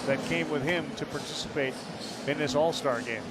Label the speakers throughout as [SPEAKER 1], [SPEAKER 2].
[SPEAKER 1] that came with him to participate in this All-Star game.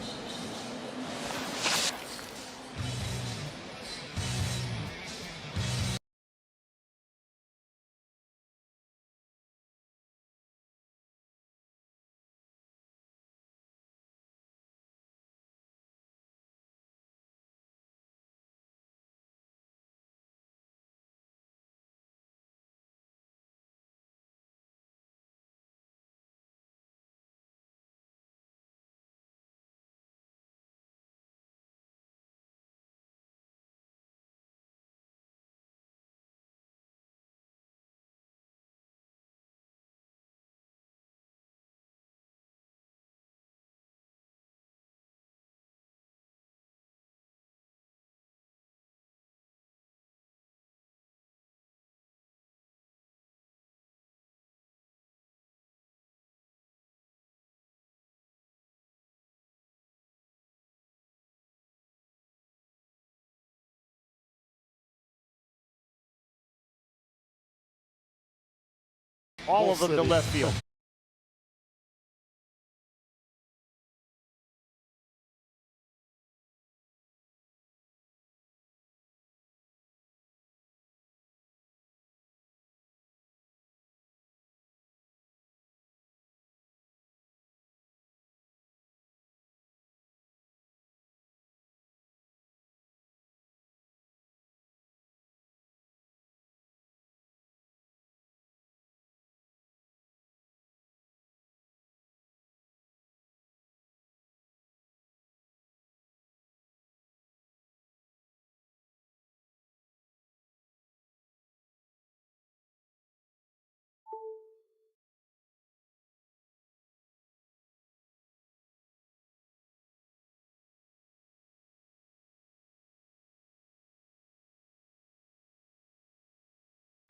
[SPEAKER 1] All of them to left field.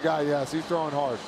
[SPEAKER 2] Guy, yes, he's throwing hard.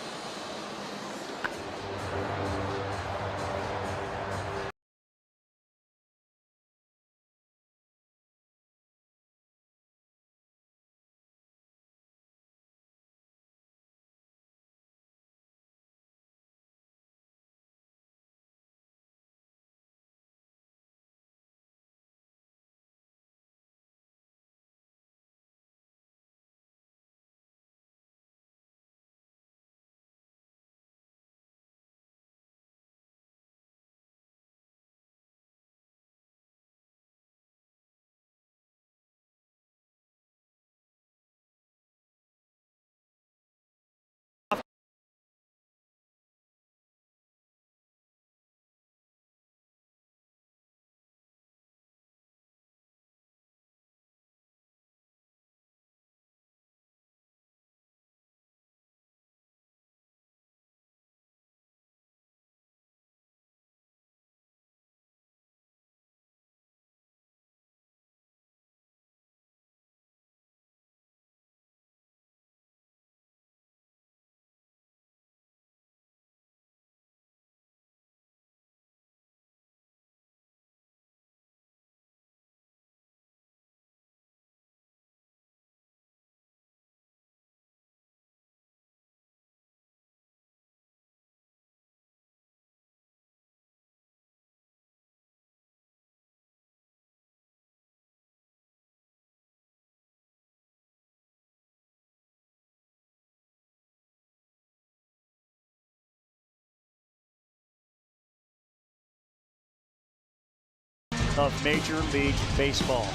[SPEAKER 1] Of Major League Baseball.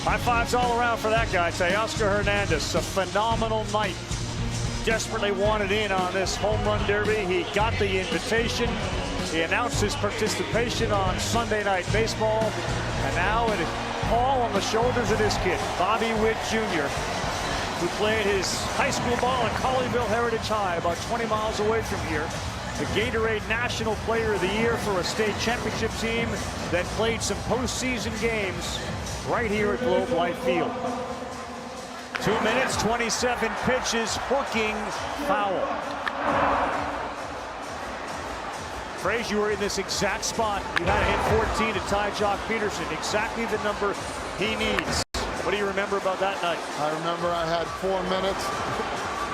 [SPEAKER 1] High fives all around for that guy, Teoscar Hernandez. A phenomenal night. Desperately wanted in on this home run derby. He got the invitation. He announced his participation on Sunday Night Baseball. And now it is all on the shoulders of this kid, Bobby Witt Jr., who played his high school ball at Colleyville Heritage High, about 20 miles away from here. The Gatorade National Player of the Year for a state championship team that played some postseason games right here at Globe Life Field. 2 minutes, 27 pitches, hooking foul. Frazier, you were in this exact spot. You had to hit 14 to tie Jock Peterson, exactly the number he needs. What do you remember about that night?
[SPEAKER 2] I remember I had 4 minutes.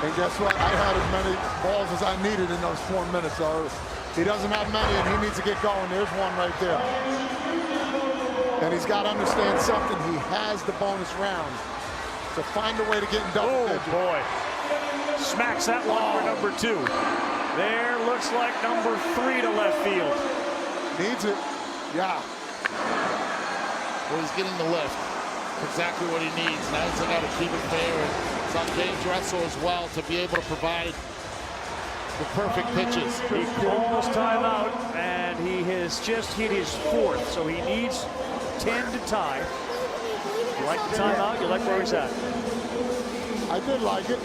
[SPEAKER 2] And guess what? I had as many balls as I needed in those 4 minutes. So He doesn't have many, and he needs to get going. There's one right there. And he's got to understand something. He has the bonus round. So find a way to get in double digits.
[SPEAKER 1] Oh, boy. Smacks that one for number 2. There looks like number 3 to left field.
[SPEAKER 2] Needs it. Yeah.
[SPEAKER 3] Well, he's getting the lift. Exactly what he needs. Now he's got to keep it fair. And it's on Dave Dressel as well to be able to provide the perfect pitches.
[SPEAKER 1] He calls timeout, and he has just hit his 4th, so he needs 10 to tie. You like the timeout? You like where he's at?
[SPEAKER 2] I did like it.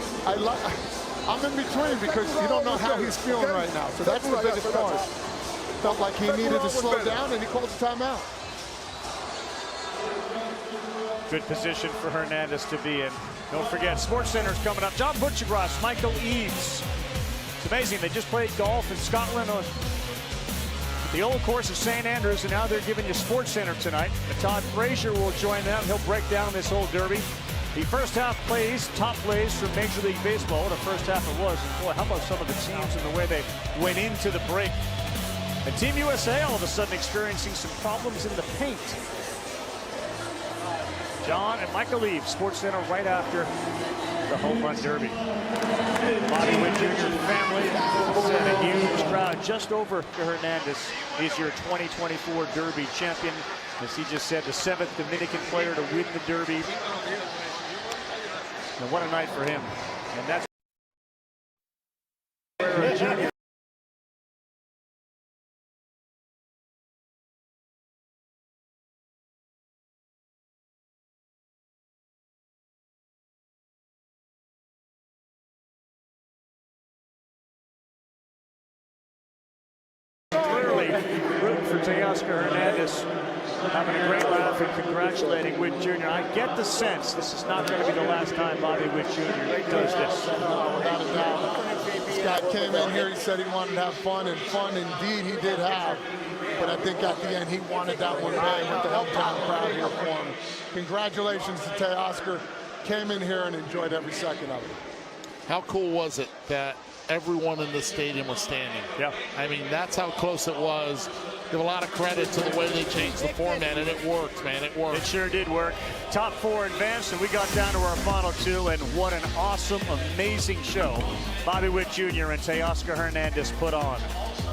[SPEAKER 2] I'm in between because you don't know how he's feeling right now. So that's the biggest part. Felt like he needed to slow down, and he called the timeout.
[SPEAKER 1] Good position for Hernandez to be in. Don't forget, Sports Center's coming up. John Butchergrass, Michael Eaves. It's amazing. They just played golf in Scotland on the old course of St. Andrews, and now they're giving you Sports Center tonight. Todd Frazier will join them. He'll break down this whole derby. The first half plays, top plays from Major League Baseball. What a first half it was. And boy, how about some of the teams and the way they went into the break. And Team USA all of a sudden experiencing some problems in the paint. John and Michael Eaves, Sports Center right after the Home Run Derby. Bobby Witt Jr. family and a huge crowd just over to Hernandez. He's your 2024 Derby champion. As he just said, the 7th Dominican player to win the Derby. And what a night for him. And that's Jr. Clearly rooting for Teoscar Hernandez, having a great laugh and congratulating Witt Jr. I get the sense this is not going to be the last time Bobby Witt Jr. does this.
[SPEAKER 2] Without a doubt. This guy came in here, he said he wanted to have fun, and fun indeed he did have. But I think at the end he wanted that one bang with the hometown crowd here for him. Congratulations to Teoscar. Came in here and enjoyed every second of it.
[SPEAKER 3] How cool was it that everyone in the stadium was standing?
[SPEAKER 1] Yeah.
[SPEAKER 3] I mean, that's how close it was. Give a lot of credit to the way they changed the format, and it worked, man. It worked.
[SPEAKER 1] It sure did work. Top 4 advanced, and we got down to our final 2, and what an awesome, amazing show Bobby Witt Jr. and Teoscar Hernandez put on.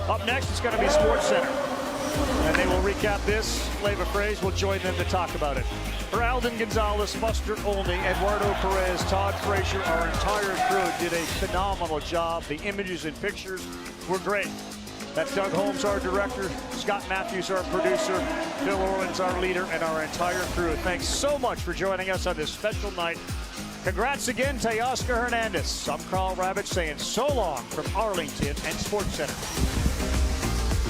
[SPEAKER 1] Up next, it's going to be Sports Center, and they will recap this. Flavor Phrase will join them to talk about it. For Alden Gonzalez, Buster Olney, Eduardo Perez, Todd Frazier, our entire crew did a phenomenal job. The images and pictures were great. That's Doug Holmes, our director, Scott Matthews, our producer, Phil Orlins, our leader, and our entire crew. Thanks so much for joining us on this special night. Congrats again, Teoscar Hernandez. I'm Carl Rabbit saying so long from Arlington and Sports Center.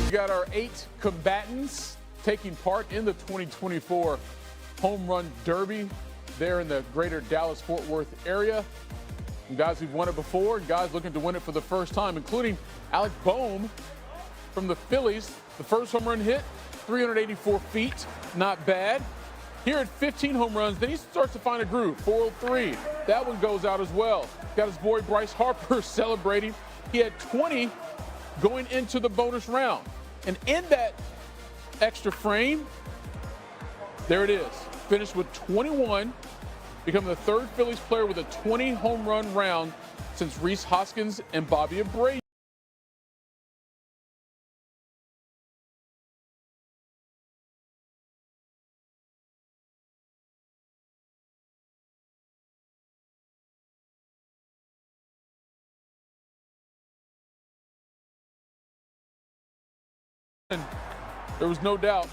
[SPEAKER 4] We got our 8 combatants taking part in the 2024 Home Run Derby there in the greater Dallas-Fort Worth area. And guys who've won it before, and guys looking to win it for the first time, including Alec Boehm from the Phillies. The first home run hit, 384 feet, not bad. Here at 15 home runs, then he starts to find a groove, 403. That one goes out as well. Got his boy Bryce Harper celebrating. He had 20 going into the bonus round. And in that extra frame, there it is. Finished with 21, becoming the 3rd Phillies player with a 20 home run round since Rhys Hoskins and Bobby Abreu. There was no doubt,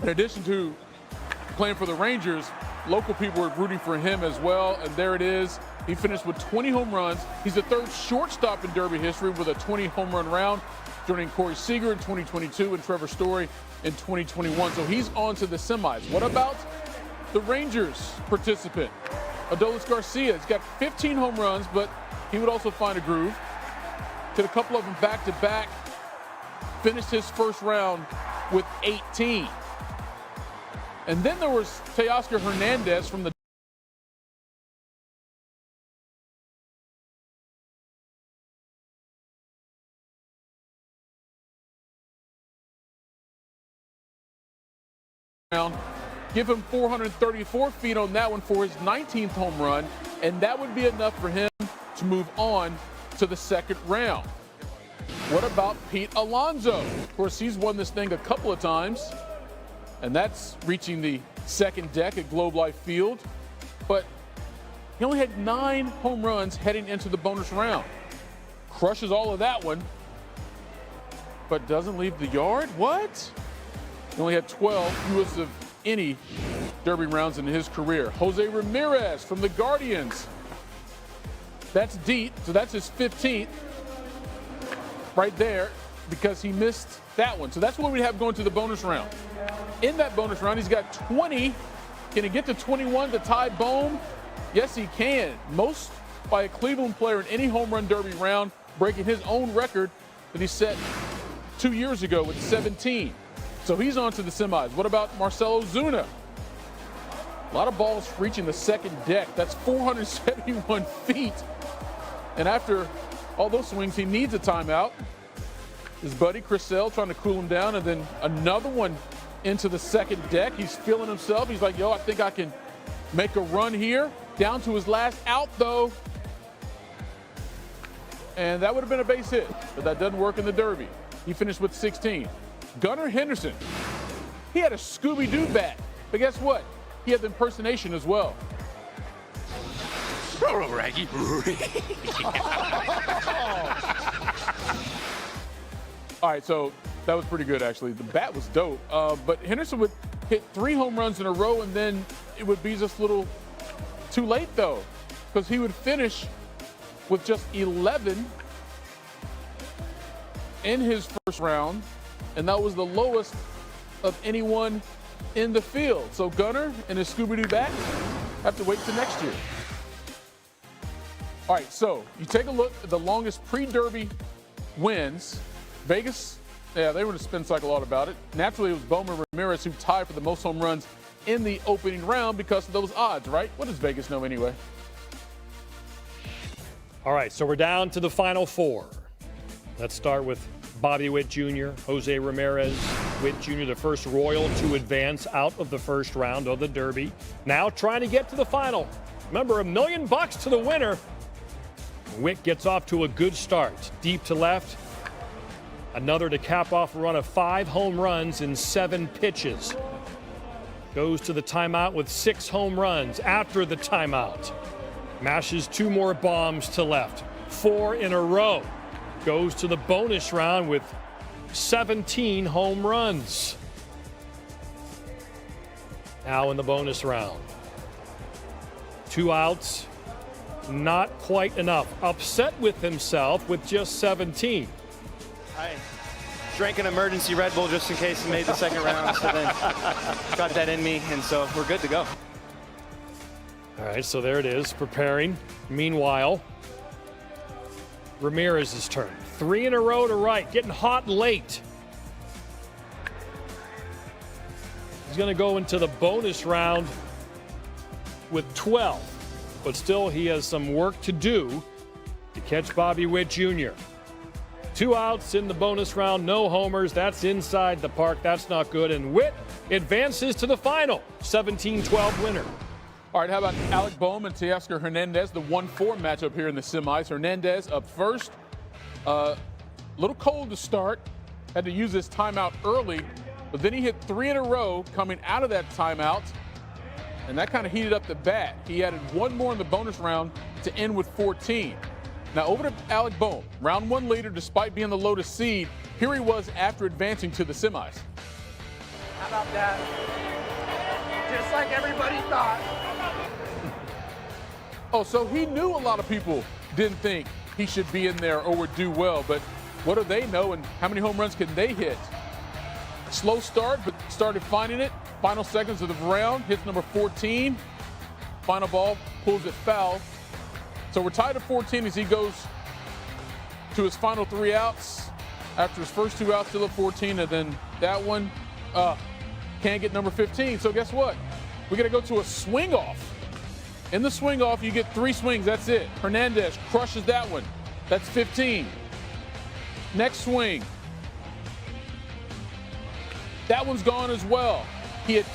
[SPEAKER 4] in addition to playing for the Rangers, local people were rooting for him as well, and there it is. He finished with 20 home runs. He's the 3rd shortstop in Derby history with a 20 home run round, joining Corey Seager in 2022 and Trevor Story in 2021. So he's on to the semis. What about the Rangers participant, Adolis Garcia? He's got 15 home runs, but he would also find a groove. Did a couple of them back-to-back. Finished his first round with 18. And then there was Teoscar Hernandez from the round. Give him 434 feet on that one for his 19th home run, and that would be enough for him to move on to the second round. What about Pete Alonso? Of course, he's won this thing a couple of times, and that's reaching the second deck at Globe Life Field. But he only had 9 home runs heading into the bonus round. Crushes all of that one, but doesn't leave the yard? What? He only had 12, fewest of any Derby rounds in his career. Jose Ramirez from the Guardians. That's deep, so that's his 15th right there because he missed that one. So that's what we have going to the bonus round. In that bonus round, he's got 20. Can he get to 21 to tie Bohm? Yes, he can. Most by a Cleveland player in any home run derby round, breaking his own record that he set 2 years ago with 17. So he's on to the semis. What about Marcell Ozuna? A lot of balls reaching the second deck. That's 471 feet. And after all those swings, he needs a timeout. His buddy Chris Sale trying to cool him down, and then another one into the second deck. He's feeling himself. He's like, yo, I think I can make a run here. Down to his last out, though. And that would have been a base hit, but that doesn't work in the Derby. He finished with 16. Gunnar Henderson, he had a Scooby-Doo bat, but guess what? He had the impersonation as well.
[SPEAKER 5] Raggy.
[SPEAKER 4] All right, so that was pretty good, actually. The bat was dope, but Henderson would hit 3 home runs in a row, and then it would be just a little too late, though, because he would finish with just 11 in his first round, and that was the lowest of anyone in the field. So Gunnar and his Scooby-Doo bat have to wait till next year. All right, so you take a look at the longest pre-Derby wins. Vegas, yeah, they were in a spin cycle all about it. Naturally, it was Bowman Ramirez who tied for the most home runs in the opening round because of those odds, right? What does Vegas know anyway?
[SPEAKER 1] All right, so we're down to the final 4. Let's start with Bobby Witt Jr., Jose Ramirez. Witt Jr., the first Royal to advance out of the first round of the Derby. Now trying to get to the final. Remember, $1 million to the winner. Witt gets off to a good start. Deep to left. Another to cap off a run of 5 home runs in 7 pitches. Goes to the timeout with 6 home runs after the timeout. Mashes 2 more bombs to left. 4 in a row. Goes to the bonus round with 17 home runs. Now in the bonus round. 2 outs. Not quite enough. Upset with himself with just 17.
[SPEAKER 6] I drank an emergency Red Bull just in case he made the second round, so then got that in me, and so we're good to go.
[SPEAKER 1] All right, so there it is, preparing. Meanwhile, Ramirez's turn. 3 in a row to right, getting hot late. He's going to go into the bonus round with 12, but still he has some work to do to catch Bobby Witt Jr. 2 outs in the bonus round, no homers. That's inside the park. That's not good. And Witt advances to the final, 17-12 winner.
[SPEAKER 4] All right, how about Alec Bohm and Teoscar Hernandez, the 1-4 matchup here in the semis. Hernandez up first. A little cold to start. Had to use this timeout early, but then he hit 3 in a row coming out of that timeout, and that kind of heated up the bat. He added 1 more in the bonus round to end with 14. Now over to Alec Bohm, round 1 leader despite being the lowest seed. Here he was after advancing to the semis.
[SPEAKER 7] How about that? Just like everybody thought.
[SPEAKER 4] Oh, so he knew a lot of people didn't think he should be in there or would do well, but what do they know and how many home runs can they hit? Slow start, but started finding it. Final seconds of the round, hits number 14. Final ball, pulls it foul. So we're tied at 14 as he goes to his final 3 outs. After his first 2 outs, still at 14, and then that one can't get number 15. So guess what? We're going to go to a swing off. In the swing off, you get 3 swings. That's it. Hernandez crushes that one. That's 15. Next swing. That one's gone as well. He had